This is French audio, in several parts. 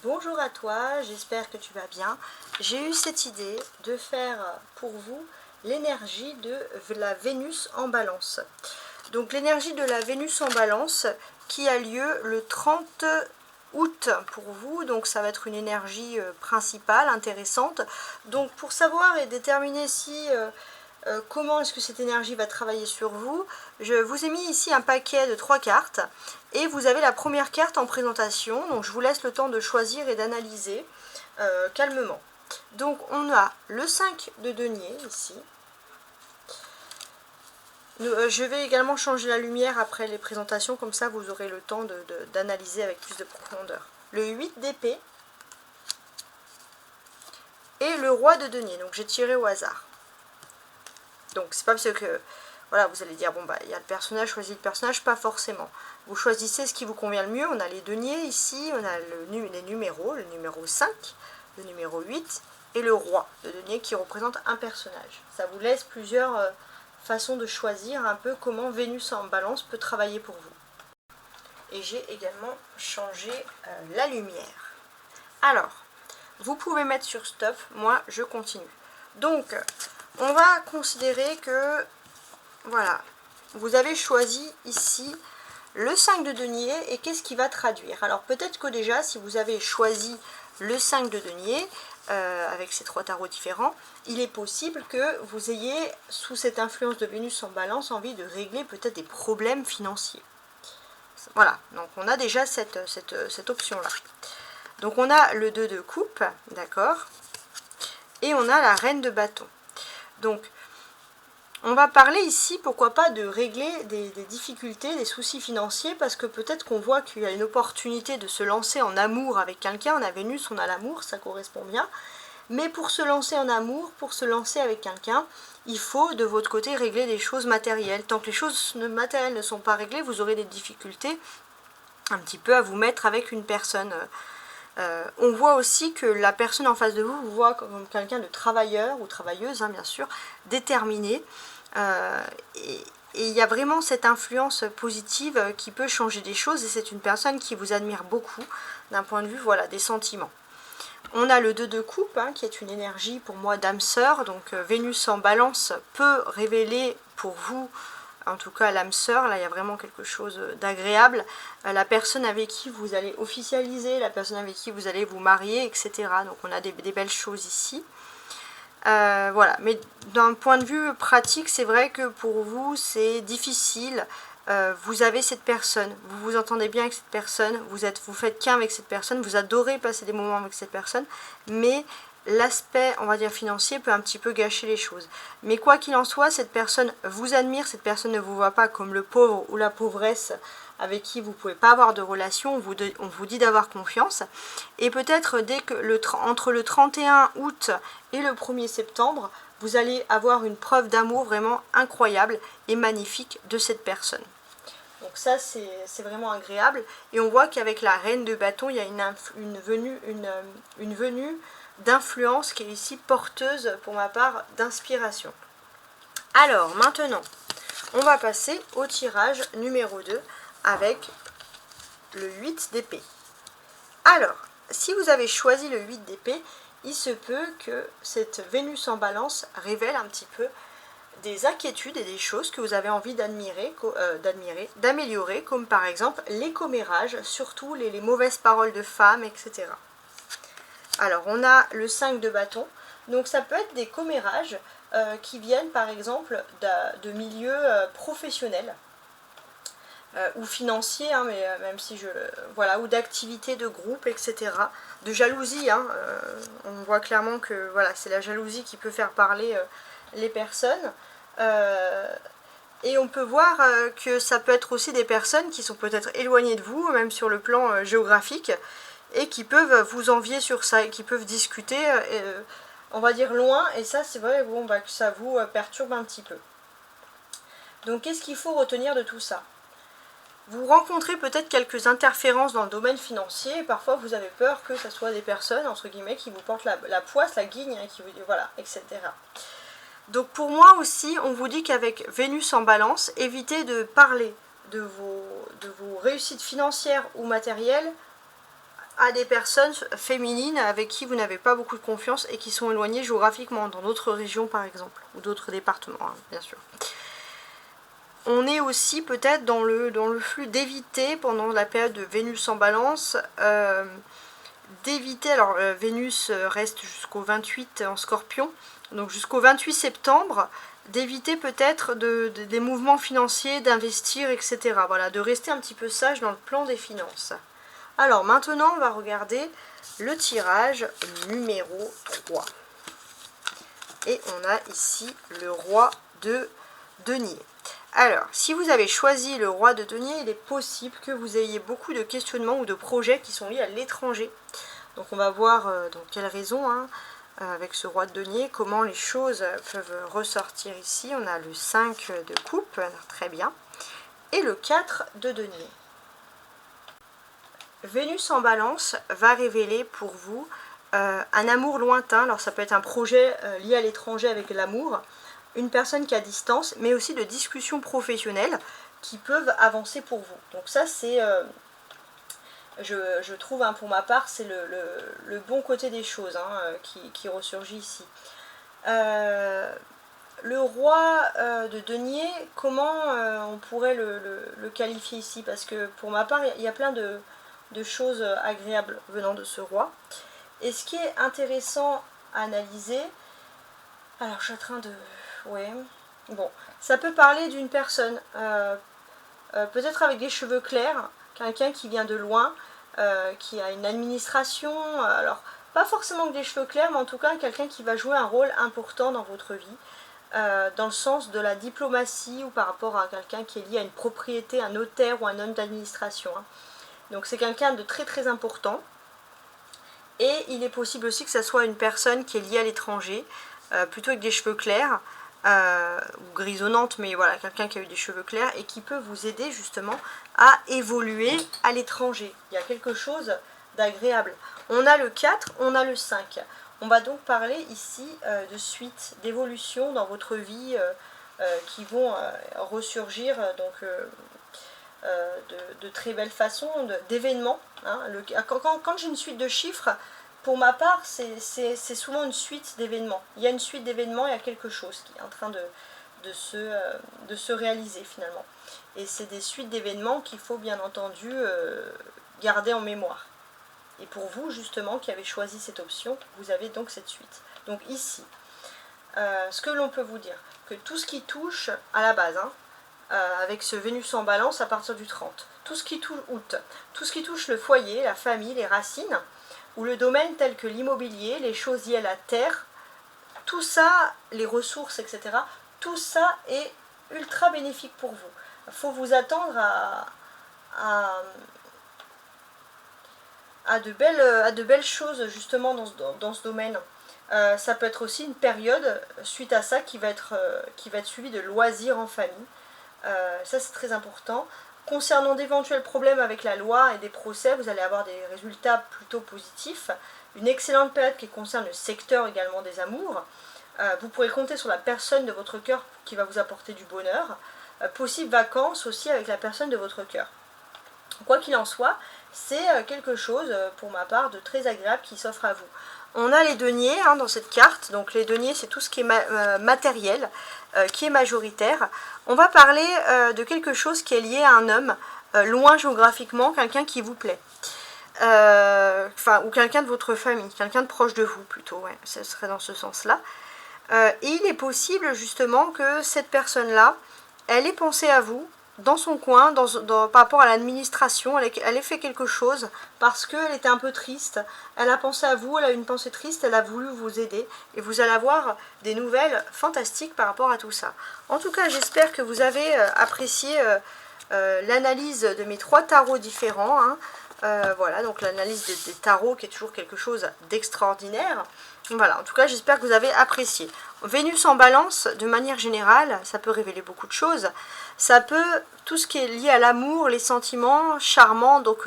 Bonjour à toi, j'espère que tu vas bien. J'ai eu cette idée de faire pour vous l'énergie de la Vénus en balance. Donc l'énergie de la Vénus en balance qui a lieu le 30 août pour vous. Donc ça va être une énergie principale, intéressante. Donc pour savoir et déterminer si... comment est-ce que cette énergie va travailler sur vous. Je vous ai mis ici un paquet de 3 cartes et vous avez la première carte en présentation, donc je vous laisse le temps de choisir et d'analyser calmement. Donc on a le 5 de denier ici. Je vais également changer la lumière après les présentations, comme ça vous aurez le temps d'analyser avec plus de profondeur. Le 8 d'épée et le roi de denier, donc j'ai tiré au hasard. Donc c'est pas parce que voilà, vous allez dire bon bah il y a le personnage, choisis le personnage, pas forcément. Vous choisissez ce qui vous convient le mieux. On a les deniers ici, on a les numéros, le numéro 5, le numéro 8 et le roi de denier qui représente un personnage. Ça vous laisse plusieurs façons de choisir un peu comment Vénus en balance peut travailler pour vous. Et j'ai également changé la lumière. Alors, vous pouvez mettre sur stop, moi je continue. Donc, on va considérer que, voilà, vous avez choisi ici le 5 de denier et qu'est-ce qui va traduire? Alors peut-être que déjà, si vous avez choisi le 5 de denier, avec ces 3 tarots différents, il est possible que vous ayez, sous cette influence de Vénus en balance, envie de régler peut-être des problèmes financiers. Voilà, donc on a déjà cette option-là. Donc on a le 2 de coupe, d'accord, et on a la reine de bâton. Donc, on va parler ici, pourquoi pas, de régler des difficultés, des soucis financiers, parce que peut-être qu'on voit qu'il y a une opportunité de se lancer en amour avec quelqu'un. On a Vénus, on a l'amour, ça correspond bien. Mais pour se lancer en amour, pour se lancer avec quelqu'un, il faut de votre côté régler des choses matérielles. Tant que les choses matérielles ne sont pas réglées, vous aurez des difficultés un petit peu à vous mettre avec une personne. On voit aussi que la personne en face de vous voit comme quelqu'un de travailleur ou travailleuse, hein, bien sûr, déterminé. Et il y a vraiment cette influence positive qui peut changer des choses et c'est une personne qui vous admire beaucoup d'un point de vue, voilà, des sentiments. On a le 2 de coupe, hein, qui est une énergie pour moi d'âme sœur, donc Vénus en balance peut révéler pour vous, en tout cas l'âme sœur, là il y a vraiment quelque chose d'agréable, la personne avec qui vous allez officialiser, la personne avec qui vous allez vous marier, etc. Donc on a des belles choses ici. Voilà, mais d'un point de vue pratique, c'est vrai que pour vous c'est difficile. Vous avez cette personne, vous vous entendez bien avec cette personne, vous faites qu'un avec cette personne, vous adorez passer des moments avec cette personne, mais l'aspect, on va dire, financier peut un petit peu gâcher les choses. Mais quoi qu'il en soit, cette personne vous admire, cette personne ne vous voit pas comme le pauvre ou la pauvresse avec qui vous ne pouvez pas avoir de relation, on vous dit d'avoir confiance. Et peut-être dès que entre le 31 août et le 1er septembre, vous allez avoir une preuve d'amour vraiment incroyable et magnifique de cette personne. Donc ça, c'est vraiment agréable. Et on voit qu'avec la reine de bâton, il y a une venue d'influence qui est ici porteuse, pour ma part, d'inspiration. Alors, maintenant, on va passer au tirage numéro 2 avec le 8 d'épée. Alors, si vous avez choisi le 8 d'épée, il se peut que cette Vénus en balance révèle un petit peu des inquiétudes et des choses que vous avez envie d'améliorer, comme par exemple les commérages, surtout les mauvaises paroles de femmes, etc. Alors, on a le 5 de bâton, donc ça peut être des commérages qui viennent par exemple de milieux professionnels ou financiers, hein, mais même si voilà, ou d'activités de groupe, etc. De jalousie, hein, on voit clairement que voilà, c'est la jalousie qui peut faire parler les personnes. Et on peut voir que ça peut être aussi des personnes qui sont peut-être éloignées de vous, même sur le plan géographique, et qui peuvent vous envier sur ça, et qui peuvent discuter, on va dire loin, et ça c'est vrai bon, bah, que ça vous perturbe un petit peu. Donc qu'est-ce qu'il faut retenir de tout ça? Vous rencontrez peut-être quelques interférences dans le domaine financier, et parfois vous avez peur que ce soit des personnes, entre guillemets, qui vous portent la poisse, la guigne, hein, qui vous dit voilà, etc. Donc pour moi aussi, on vous dit qu'avec Vénus en balance, évitez de parler de vos réussites financières ou matérielles à des personnes féminines avec qui vous n'avez pas beaucoup de confiance et qui sont éloignées géographiquement, dans d'autres régions par exemple, ou d'autres départements, hein, bien sûr. On est aussi peut-être dans le flux d'éviter, pendant la période de Vénus en balance, d'éviter, alors Vénus reste jusqu'au 28 en Scorpion, donc jusqu'au 28 septembre, d'éviter peut-être des mouvements financiers, d'investir, etc. Voilà, de rester un petit peu sage dans le plan des finances. Alors maintenant, on va regarder le tirage numéro 3. Et on a ici le roi de denier. Alors, si vous avez choisi le roi de denier, il est possible que vous ayez beaucoup de questionnements ou de projets qui sont liés à l'étranger. Donc on va voir dans quelles raisons, hein, avec ce roi de denier, comment les choses peuvent ressortir ici. On a le 5 de coupe, très bien, et le 4 de denier. Vénus en balance va révéler pour vous un amour lointain. Alors ça peut être un projet lié à l'étranger avec l'amour, une personne qui est à distance, mais aussi de discussions professionnelles qui peuvent avancer pour vous. Donc ça c'est, je trouve, hein, pour ma part, c'est le bon côté des choses, hein, qui ressurgit ici. Le roi de denier, comment on pourrait le qualifier ici? Parce que pour ma part, il y a plein de choses agréables venant de ce roi. Et ce qui est intéressant à analyser, alors je suis en train de... ouais, bon, ça peut parler d'une personne, peut-être avec des cheveux clairs, quelqu'un qui vient de loin, qui a une administration, alors pas forcément que des cheveux clairs, mais en tout cas quelqu'un qui va jouer un rôle important dans votre vie, dans le sens de la diplomatie ou par rapport à quelqu'un qui est lié à une propriété, un notaire ou un homme d'administration, hein. Donc c'est quelqu'un de très très important. Et il est possible aussi que ça soit une personne qui est liée à l'étranger, plutôt avec des cheveux clairs, ou grisonnante, mais voilà, quelqu'un qui a eu des cheveux clairs et qui peut vous aider justement à évoluer à l'étranger. Il y a quelque chose d'agréable. On a le 4, on a le 5. On va donc parler ici de suite, d'évolution dans votre vie qui vont ressurgir donc de très belles façons, d'événements. Hein. Quand j'ai une suite de chiffres, pour ma part, c'est souvent une suite d'événements. Il y a une suite d'événements, il y a quelque chose qui est en train de se réaliser finalement. Et c'est des suites d'événements qu'il faut bien entendu garder en mémoire. Et pour vous, justement, qui avez choisi cette option, vous avez donc cette suite. Donc ici, ce que l'on peut vous dire, que tout ce qui touche à la base, hein, avec ce Vénus en balance à partir du 30, tout ce qui touche août, tout ce qui touche le foyer, la famille, les racines, ou le domaine tel que l'immobilier, les choses liées à la terre, tout ça, les ressources, etc., tout ça est ultra bénéfique pour vous. Il faut vous attendre à de belles choses justement dans ce domaine. Ça peut être aussi une période suite à ça qui va être suivie de loisirs en famille. Ça c'est très important. Concernant d'éventuels problèmes avec la loi et des procès, vous allez avoir des résultats plutôt positifs. Une excellente période qui concerne le secteur également des amours. Vous pourrez compter sur la personne de votre cœur qui va vous apporter du bonheur. Possibles vacances aussi avec la personne de votre cœur. Quoi qu'il en soit, c'est quelque chose, pour ma part, de très agréable qui s'offre à vous. On a les deniers, hein, dans cette carte. Donc les deniers, c'est tout ce qui est matériel, qui est majoritaire. On va parler de quelque chose qui est lié à un homme, loin géographiquement, quelqu'un qui vous plaît. Ou quelqu'un de votre famille, quelqu'un de proche de vous plutôt, ouais, ce serait dans ce sens-là. Et il est possible justement que cette personne-là, elle ait pensé à vous, dans son coin, par rapport à l'administration, elle ait fait quelque chose parce qu'elle était un peu triste, elle a pensé à vous, elle a une pensée triste, elle a voulu vous aider et vous allez avoir des nouvelles fantastiques par rapport à tout ça. En tout cas, j'espère que vous avez apprécié l'analyse de mes 3 tarots différents, hein. Voilà, donc l'analyse des tarots qui est toujours quelque chose d'extraordinaire. Voilà, en tout cas, j'espère que vous avez apprécié. Vénus en balance, de manière générale, ça peut révéler beaucoup de choses. Ça peut, tout ce qui est lié à l'amour, les sentiments, charmants, donc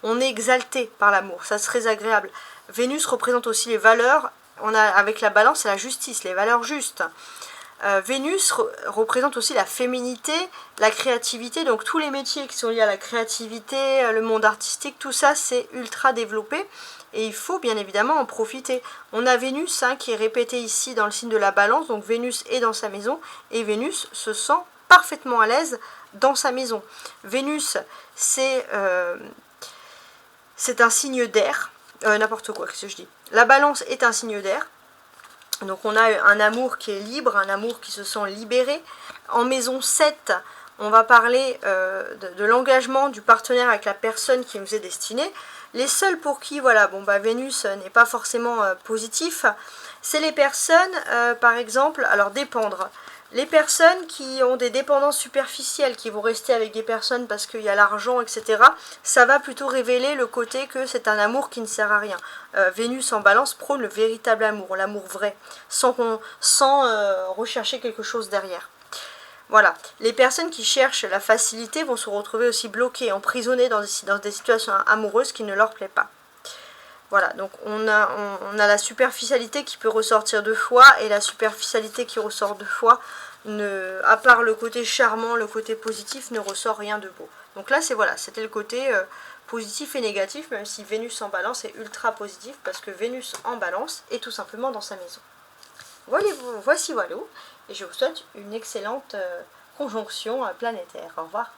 on est exalté par l'amour, ça c'est très agréable. Vénus représente aussi les valeurs, on a avec la balance, c'est la justice, les valeurs justes. Vénus représente aussi la féminité, la créativité, donc tous les métiers qui sont liés à la créativité, le monde artistique, tout ça c'est ultra développé et il faut bien évidemment en profiter. On a Vénus qui est répétée ici dans le signe de la Balance, donc Vénus est dans sa maison et Vénus se sent parfaitement à l'aise dans sa maison. Vénus c'est un signe d'air, n'importe quoi, qu'est-ce que je dis. La Balance est un signe d'air. Donc on a un amour qui est libre, un amour qui se sent libéré. En maison 7, on va parler de l'engagement du partenaire avec la personne qui nous est destinée. Les seuls pour qui, voilà, bon bah Vénus n'est pas forcément positif, c'est les personnes, par exemple, alors dépendre. Les personnes qui ont des dépendances superficielles, qui vont rester avec des personnes parce qu'il y a l'argent, etc., ça va plutôt révéler le côté que c'est un amour qui ne sert à rien. Vénus en Balance prône le véritable amour, l'amour vrai, sans rechercher quelque chose derrière. Voilà, les personnes qui cherchent la facilité vont se retrouver aussi bloquées, emprisonnées dans des situations amoureuses qui ne leur plaisent pas. Voilà, donc on a la superficialité qui peut ressortir deux fois, et la superficialité qui ressort deux fois, à part le côté charmant, le côté positif, ne ressort rien de beau. Donc là, c'était le côté positif et négatif, même si Vénus en Balance est ultra positif, parce que Vénus en Balance est tout simplement dans sa maison. Voici, et je vous souhaite une excellente conjonction planétaire. Au revoir.